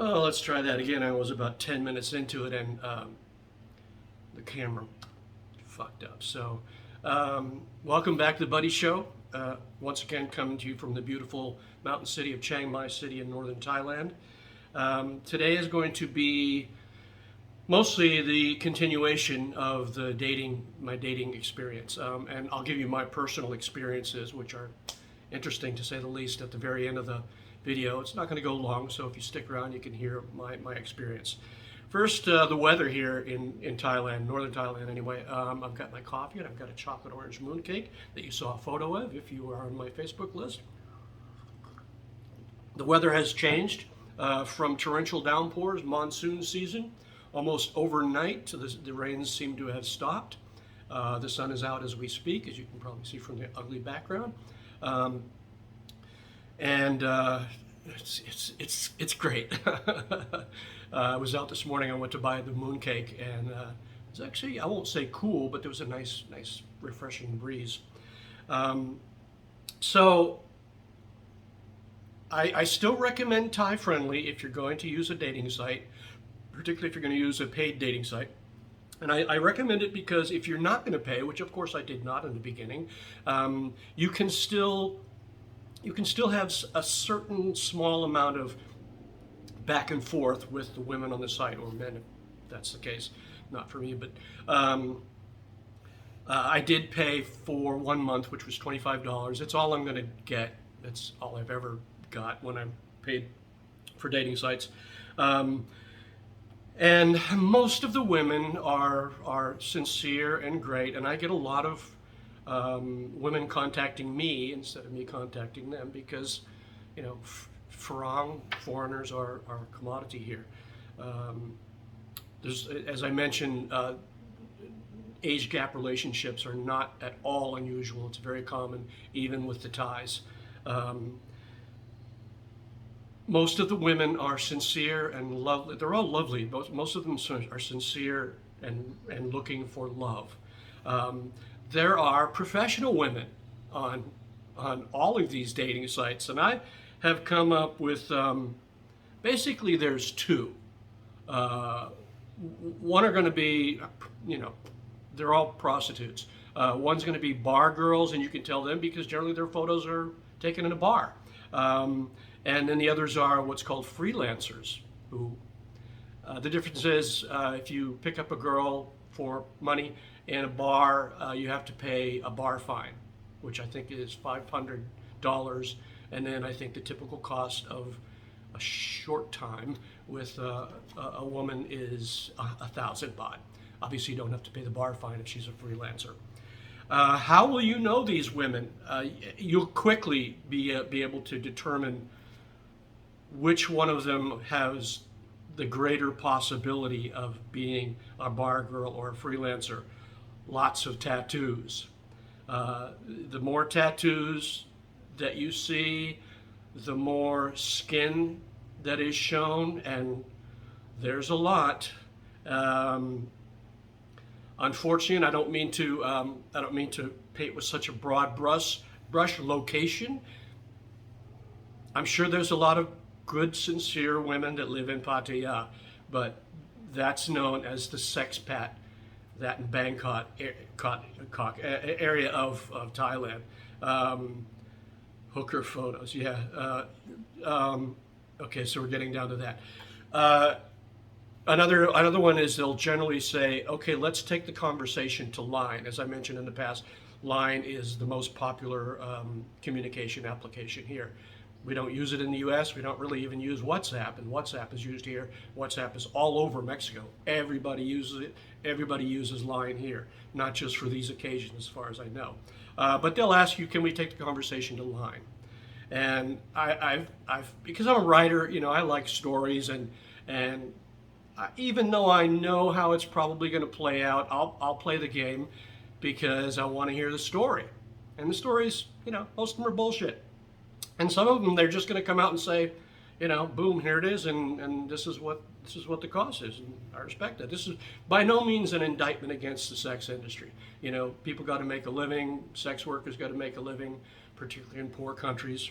Oh, let's try that again. I was about 10 minutes into it and the camera fucked up. So, welcome back to the Buddy Show. Once again, coming to you from the beautiful mountain city of Chiang Mai City in northern Thailand. Today is going to be mostly the continuation of my dating experience. And I'll give you my personal experiences, which are interesting to say the least at the very end of the video. It's not going to go long, so if you stick around, you can hear my experience. First, the weather here in Thailand, northern Thailand anyway. I've got my coffee and I've got a chocolate orange mooncake that you saw a photo of if you are on my Facebook list. The weather has changed from torrential downpours, monsoon season, almost overnight. The rains seem to have stopped. The sun is out as we speak, as you can probably see from the ugly background. It's great. I was out this morning. I went to buy the mooncake, and it was actually, I won't say cool, but there was a nice, refreshing breeze. So I still recommend Thai Friendly if you're going to use a dating site, particularly if you're going to use a paid dating site. And I recommend it because if you're not going to pay, which of course I did not in the beginning, you can still have a certain small amount of back and forth with the women on the site, or men if that's the case. Not for me, but I did pay for 1 month, which was $25. It's all I'm going to get. That's all I've ever got when I paid for dating sites. And most of the women are sincere and great, and I get a lot of women contacting me instead of me contacting them because, you know, foreigners are a commodity here. As I mentioned, age gap relationships are not at all unusual. It's very common, even with the Thais. Most of the women are sincere and lovely. They're all lovely. Most of them are sincere and looking for love. There are professional women on all of these dating sites, and I have come up with basically there's two. One are going to be, you know, they're all prostitutes. One's going to be bar girls, and you can tell them because generally their photos are taken in a bar. And then the others are what's called freelancers, who the difference is if you pick up a girl for money in a bar, you have to pay a bar fine, which I think is $500. And then I think the typical cost of a short time with a woman is 1,000 baht. Obviously, you don't have to pay the bar fine if she's a freelancer. How will you know these women? You'll quickly be able to determine which one of them has the greater possibility of being a bar girl or a freelancer. Lots of tattoos. The more tattoos that you see, the more skin that is shown, and there's a lot. Unfortunately, I don't mean to paint with such a broad brush location. I'm sure there's a lot of good, sincere women that live in Pattaya, but that's known as the sexpat, that in Bangkok area of Thailand. Hooker photos, yeah. Okay, so we're getting down to that. Another one is they'll generally say, okay, let's take the conversation to Line. As I mentioned in the past, Line is the most popular communication application here. We don't use it in the US. We don't really even use WhatsApp, and WhatsApp is used here. WhatsApp is all over Mexico. Everybody uses it. Everybody uses Line here, not just for these occasions, as far as I know. But they'll ask you, can we take the conversation to Line? And I've because I'm a writer, you know, I like stories, and even though I know how it's probably going to play out, I'll play the game because I want to hear the story. And the stories, you know, most of them are bullshit. And some of them, they're just going to come out and say, you know, boom, here it is, and this is what the cost is, and I respect that. This is by no means an indictment against the sex industry. You know, people got to make a living. Sex workers got to make a living, particularly in poor countries.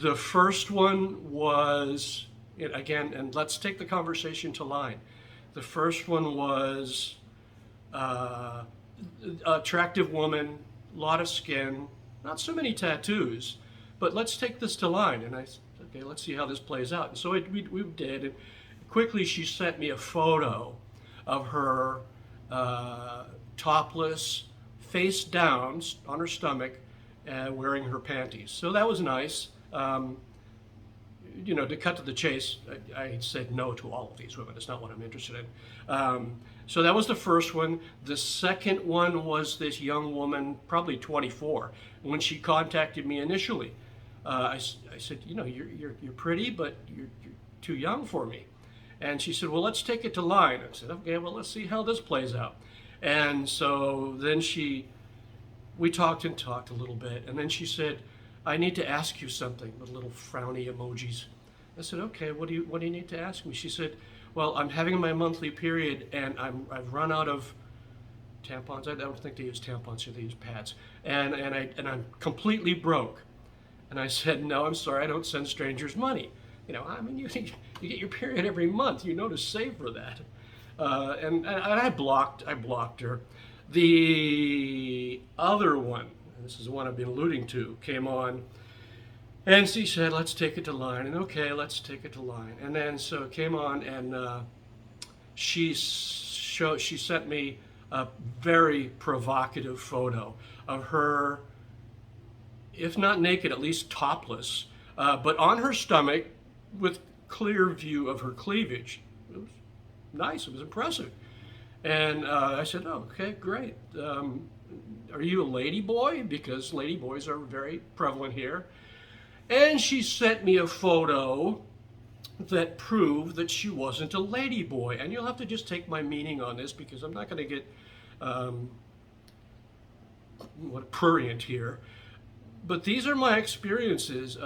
The first one was, again, and let's take the conversation to line. The first one was attractive woman, lot of skin, not so many tattoos, but let's take this to line. And I said, okay, let's see how this plays out. And so we did. And quickly, she sent me a photo of her topless, face down on her stomach, wearing her panties. So that was nice. To cut to the chase, I said no to all of these women. It's not what I'm interested in. So that was the first one. The second one was this young woman, probably 24. When she contacted me initially, I said, you're pretty, but you're too young for me. And she said, well, let's take it to line. I said, okay, well, let's see how this plays out. And so then we talked and talked a little bit, and then she said, I need to ask you something, with little frowny emojis. I said, okay, what do you need to ask me? She said, well, I'm having my monthly period, and I've run out of tampons. I don't think they use tampons here, they use pads. And I'm completely broke. And I said, no, I'm sorry, I don't send strangers money. You get your period every month, to save for that. And I blocked her. The other one, and this is the one I've been alluding to, came on, and she said, let's take it to line. And okay, let's take it to line. And then so it came on, and she sent me a very provocative photo of her, if not naked, at least topless, but on her stomach with clear view of her cleavage. It was nice, it was impressive. And I said, oh, okay, great. Are you a ladyboy? Because ladyboys are very prevalent here. And she sent me a photo that proved that she wasn't a ladyboy. And you'll have to just take my meaning on this, because I'm not going to get prurient here. But these are my experiences.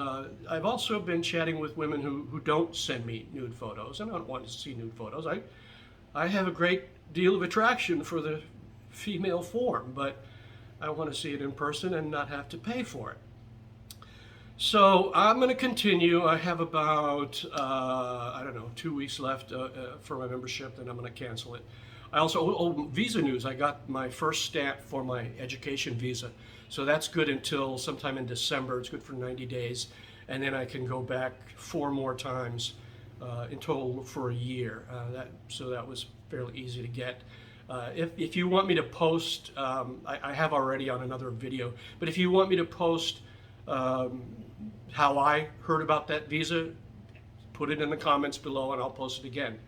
I've also been chatting with women who don't send me nude photos, and I don't want to see nude photos. I have a great deal of attraction for the female form, but I want to see it in person and not have to pay for it. So I'm going to continue. I have about, 2 weeks left for my membership, then I'm going to cancel it. I also, visa news, I got my first stamp for my education visa. So that's good until sometime in December. It's good for 90 days. And then I can go back 4 more times in total for a year. So that was fairly easy to get. If you want me to post, I have already on another video, but if you want me to post how I heard about that visa, put it in the comments below and I'll post it again.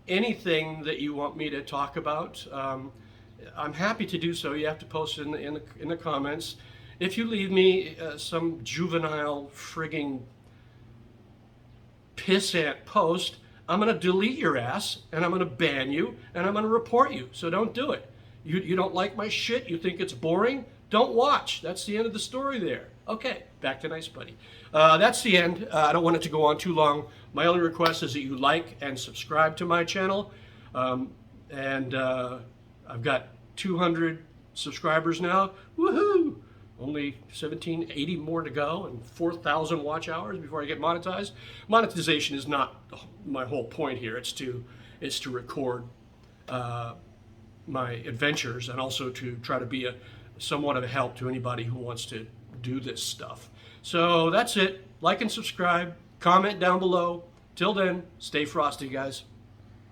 Anything that you want me to talk about, I'm happy to do so. You have to post it in the comments. If you leave me some juvenile frigging pissant post, I'm going to delete your ass, and I'm going to ban you, and I'm going to report you. So don't do it. You don't like my shit? You think it's boring? Don't watch. That's the end of the story there. Okay, back to Nice Buddy. That's the end. I don't want it to go on too long. My only request is that you like and subscribe to my channel. I've got 200 subscribers now. Woohoo! Only 1,780 more to go, and 4,000 watch hours before I get monetized. Monetization is not my whole point here. It's to record my adventures, and also to try to be somewhat of a help to anybody who wants to do this stuff. So that's it. Like and subscribe. Comment down below. Till then, stay frosty, guys.